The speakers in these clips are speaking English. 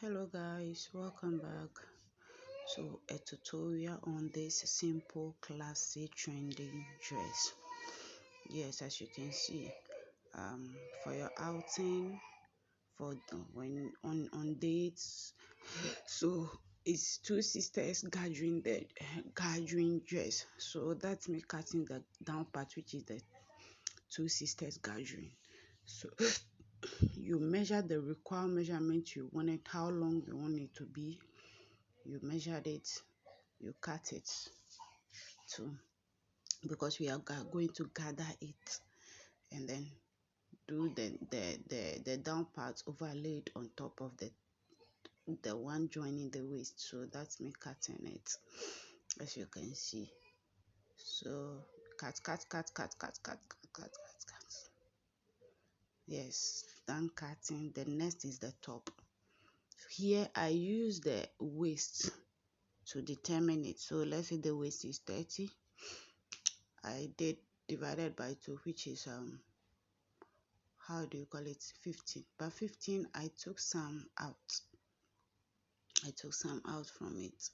Hello guys, welcome back to a tutorial on this simple classic trending dress. Yes, as you can see, for your outing, for when on dates. So it's two sisters gathering the gathering dress. So that's me cutting the down part, which is the two sisters gathering. So you measure the required measurement you want it, how long you want it to be. You measured it, you cut it too, because we are going to gather it and then do the down part overlaid on top of the one joining the waist. So that's me cutting it, as you can see. So cut. Yes, done cutting. The next is the top. Here I use the waist to determine it. So let's say the waist is 30. I did divided by 2, which is how do you call it, 15. But 15 I took some out. From it.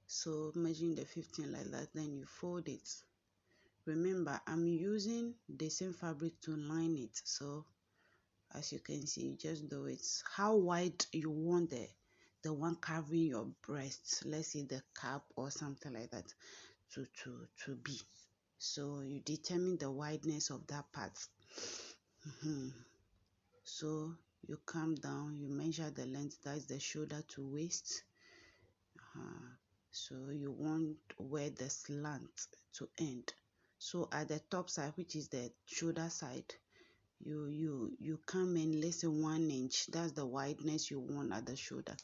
So measuring the 15 like that, then you fold it. Remember, I'm using the same fabric to line it. So as you can see, you just do it how wide you want the one covering your breast, let's say the cap or something like that, to be. So you determine the wideness of that part. So you come down, you measure the length, that's the shoulder to waist. So you want where the slant to end. So at the top side, which is the shoulder side, you come in, let's say 1 inch. That's the wideness you want at the shoulder.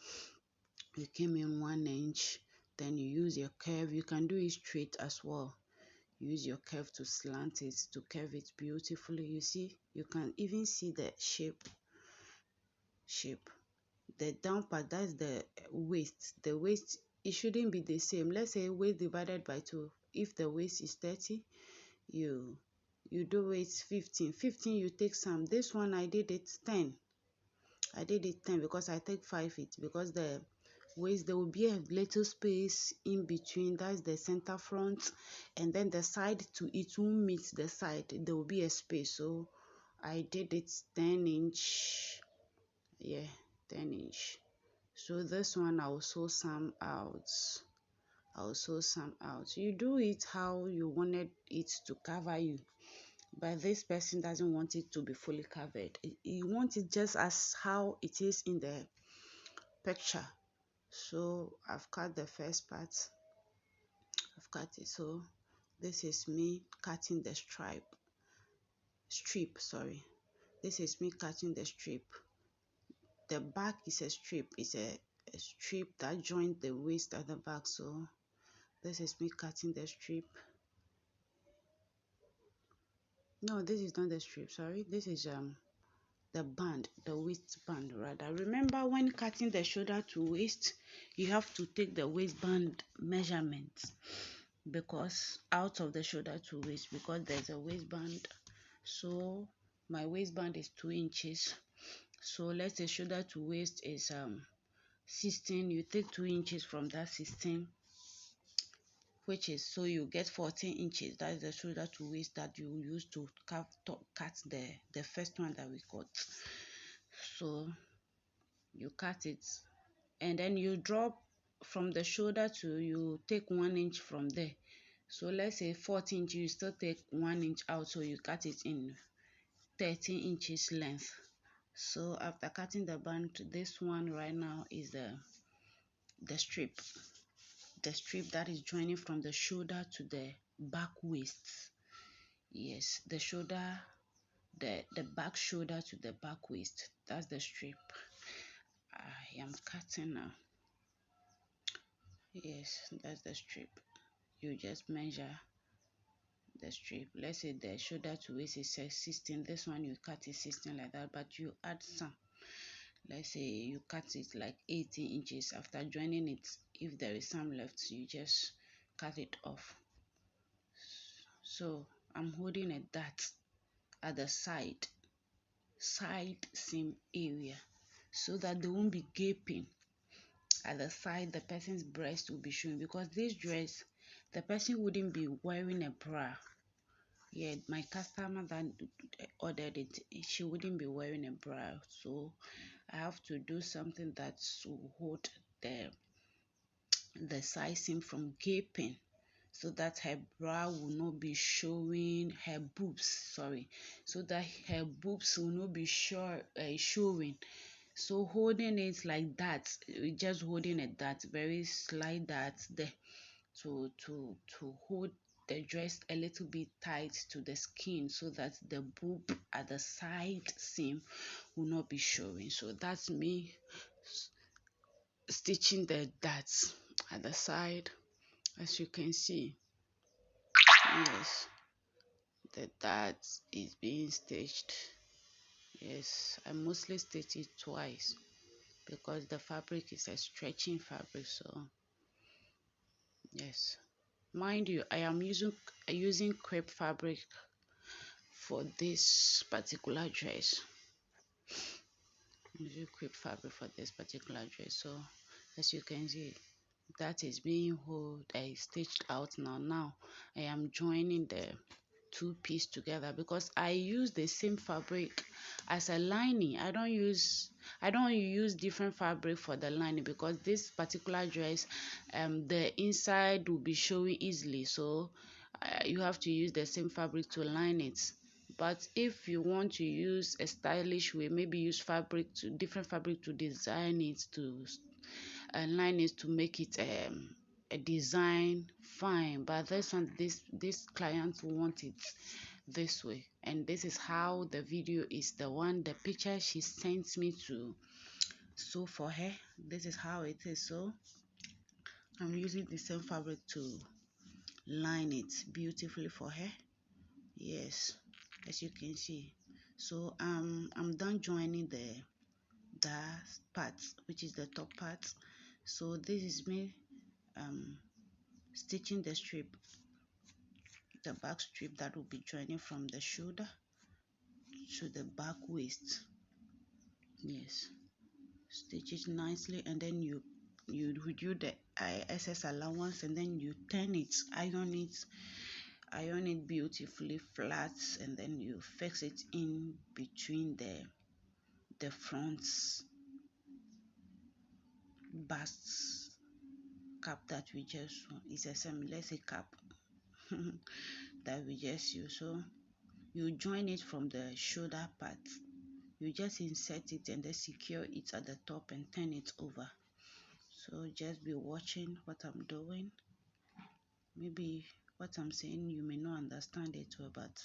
You came in 1 inch, then you use your curve. You can do it straight as well. Use your curve to slant it, to curve it beautifully. You see, you can even see the shape. The down part, that's the waist. The waist, it shouldn't be the same. Let's say waist divided by 2. If the waist is 30, you do it 15. You take some. This one I did it 10. Because I take 5 it, because the waist, there will be a little space in between. That's the center front, and then the side to it won't meet the side. There will be a space. So I did it 10 inch. Yeah, 10 inch. So this one I'll sew some out. You do it how you wanted it to cover you, but this person doesn't want it to be fully covered. You want it just as how it is in the picture. So I've cut the first part. I've cut it. So this is me cutting the strip. Sorry, this is me cutting the strip. The back is a strip. It's a strip that joins the waist at the back. So this is me cutting the strip. No, this is not the strip. Sorry, this is the band, the waistband rather. Remember, when cutting the shoulder to waist, you have to take the waistband measurements, because out of the shoulder to waist, because there's a waistband. So my waistband is 2 inches. So let's say shoulder to waist is 16. You take 2 inches from that 16, which is, so you get 14 inches. That's the shoulder to waist that you use to cut the first one that we got. So you cut it, and then you drop from the shoulder to, you take 1 inch from there. So let's say 14 inches, you still take 1 inch out, so you cut it in 13 inches length. So after cutting the band, this one right now is the strip that is joining from the shoulder to the back waist. Yes, the shoulder, the back shoulder to the back waist, that's the strip I am cutting now. Yes, that's the strip. You just measure the strip. Let's say the shoulder to waist is 16. This one you cut it 16 like that, but you add some. Let's say you cut it like 18 inches. After joining it, if there is some left, you just cut it off. So I'm holding a dart at the side seam area, so that they won't be gaping. at the side, the person's breast will be showing, because this dress, the person wouldn't be wearing a bra. Yeah, my customer that ordered it, she wouldn't be wearing a bra, so I have to do something that will hold the side seam from gaping, so that her bra will not be showing, her boobs, sorry, so that her boobs will not be showing. So holding it like that, just holding it that very slight, that there, to hold the dress a little bit tight to the skin, so that the boob at the side seam will not be showing. So that's me stitching the darts at the side, as you can see. Yes, the dart is being stitched. Yes, I mostly stitch it twice because the fabric is a stretching fabric. So yes, mind you, I am using crepe fabric for this particular dress. I'm using crepe fabric for this particular dress. So as you can see, that is being stitched out now. I am joining the two pieces together because I use the same fabric as a lining. I don't use different fabric for the lining, because this particular dress, the inside will be showing easily, so you have to use the same fabric to line it. But if you want to use a stylish way, maybe use different fabric to design it, to line it, to make it a design, fine. But this client want it this way, and this is how the video is, the picture she sent me to sew for her. This is how it is. So I'm using the same fabric to line it beautifully for her. Yes, as you can see. So I'm done joining the part, which is the top part. So this is me stitching the strip, the back strip that will be joining from the shoulder to the back waist. Yes, stitch it nicely, and then you reduce the excess allowance, and then you turn it, iron it beautifully flat, and then you fix it in between the front bust cap that we just, it's a let's say cap that we just use. So you join it from the shoulder part, you just insert it and then secure it at the top and turn it over. So just be watching what I'm doing. Maybe what I'm saying you may not understand it well, but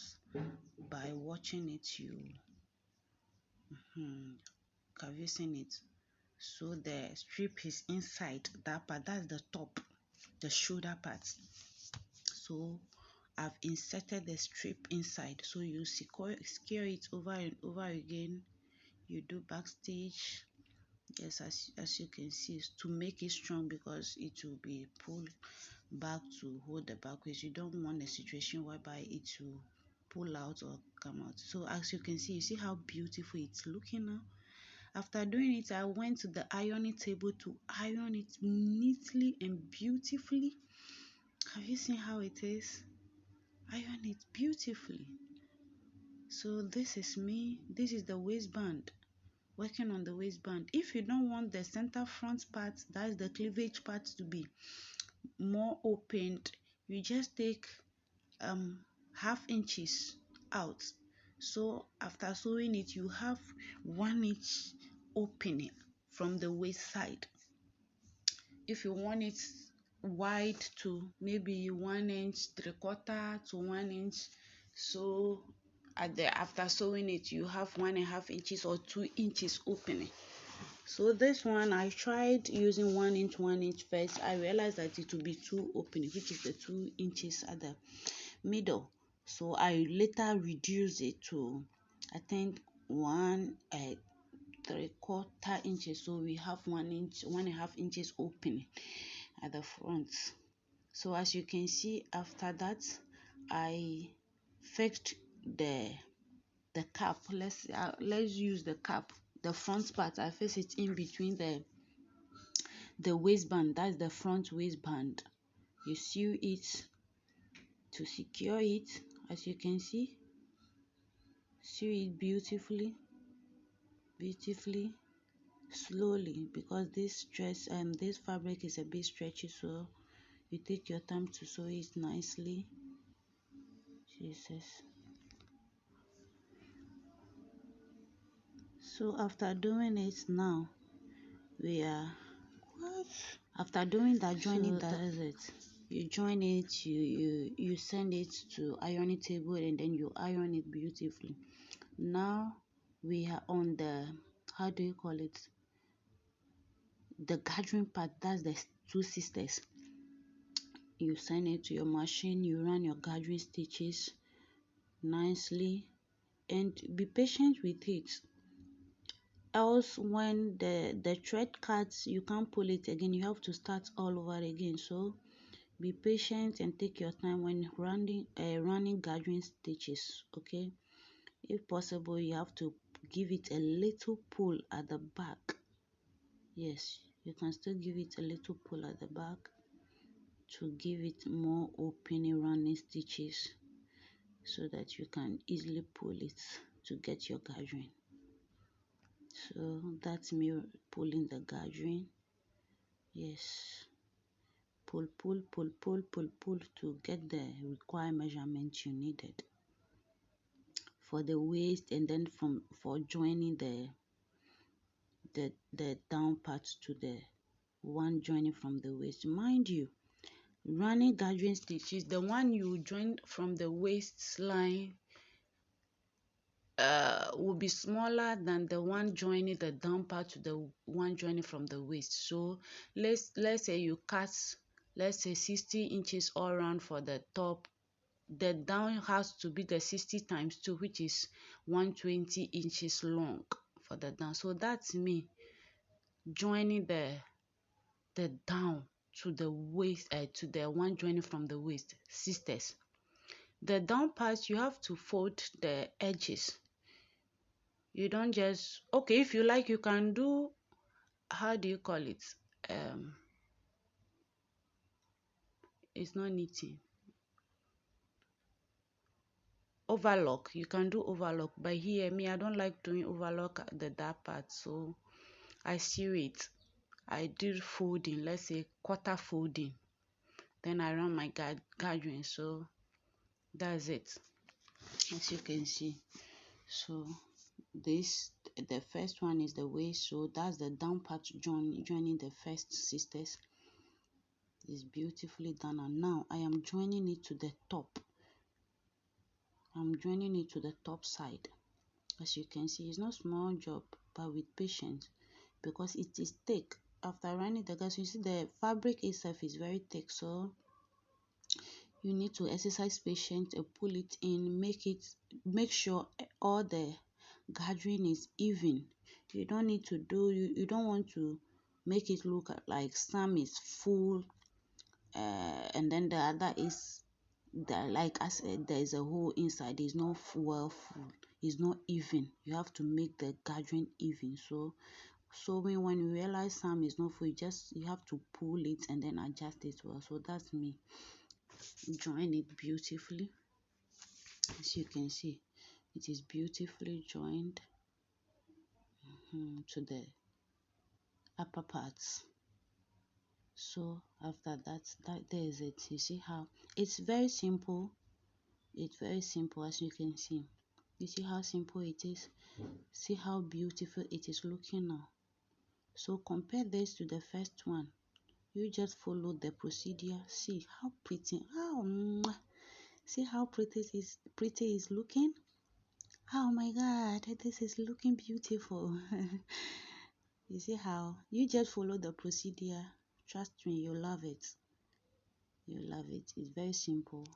by watching it, you have you seen it? So the strip is inside that part, that's the top, the shoulder part. So I've inserted the strip inside, so you secure it over and over again. You do backstage. Yes, as you can see, to make it strong, because it will be pulled back to hold the back waist. You don't want a situation whereby it will pull out or come out. So as you can see, you see how beautiful it's looking now. After doing it, I went to the ironing table to iron it neatly and beautifully. Have you seen how it is? Iron it beautifully. So this is me. This is the waistband. Working on the waistband. If you don't want the center front part, that's the cleavage part, to be more opened, you just take half inches out. So after sewing it, you have 1 inch opening from the waist side. If you want it wide, to maybe 1 inch 3/4 to 1 inch, so after sewing it, you have 1.5 inches or 2 inches opening. So this one, I tried using 1 inch first. I realized that it will be too opening, which is the 2 inches at the middle. So I later reduced it to, I think, 1.75 inches. So we have 1 inch, 1.5 inches opening at the front. So as you can see, after that, I fixed the cap. Let's use the cap, the front part. I fix it in between the waistband, that's the front waistband. You sew it to secure it, as you can see. Sew it beautifully, slowly, because this fabric is a bit stretchy, so you take your time to sew it nicely. Jesus. So after doing it, now we are what? After doing that, joining, so that is it. You join it, you send it to ironing table, and then you iron it beautifully. Now we are on the, how do you call it, the gathering part. That's the two sisters. You send it to your machine, you run your gathering stitches nicely, and be patient with it, else when the thread cuts, you can't pull it again, you have to start all over again. So be patient and take your time when running gathering stitches. Okay, if possible, you have to give it a little pull at the back. Yes, you can still give it a little pull at the back to give it more opening running stitches, so that you can easily pull it to get your gathering. So that's me pulling the gathering. Yes, pull to get the required measurement you needed for the waist, and then for joining the down part to the one joining from the waist. Mind you, running gathering stitches, the one you join from the waistline will be smaller than the one joining the down part to the one joining from the waist. So let's say you cut, let's say 60 inches all around for the top. The down has to be the 60 times 2, which is 120 inches long for the down. So that's me joining the down to the waist, to the one joining from the waist, sisters. The down part, you have to fold the edges. You don't just, okay, if you like, you can do, how do you call it, it's not knitting, overlock. You can do overlock, but here, me, I don't like doing overlock at that part, so I sew it. I do folding, let's say quarter folding, then I run my gathering. So that's it, as you can see. So this, the first one is the waist, so that's the down part joining the first sisters. Is beautifully done, and now I am joining it to the top. I'm joining it to the top side. As you can see, it's not small job, but with patience, because it is thick. After running the gas, you see the fabric itself is very thick, so you need to exercise patience and pull it in, make sure all the gathering is even. You don't need to do, you don't want to make it look like some is full, and then the other is there, like I said, there is a hole inside, is not well full, is not even. You have to make the gathering even. So when you realize some is not full, you have to pull it and then adjust it well. So that's me join it beautifully. As you can see, it is beautifully joined to the upper parts. So after that there is it. You see how it's very simple. It's very simple, as you can see. You see how simple it is. See how beautiful it is looking now. So compare this to the first one. You just follow the procedure. See how pretty. See how pretty is looking. Oh my god, this is looking beautiful. You see how you just follow the procedure. Trust me, you love it. You love it. It's very simple.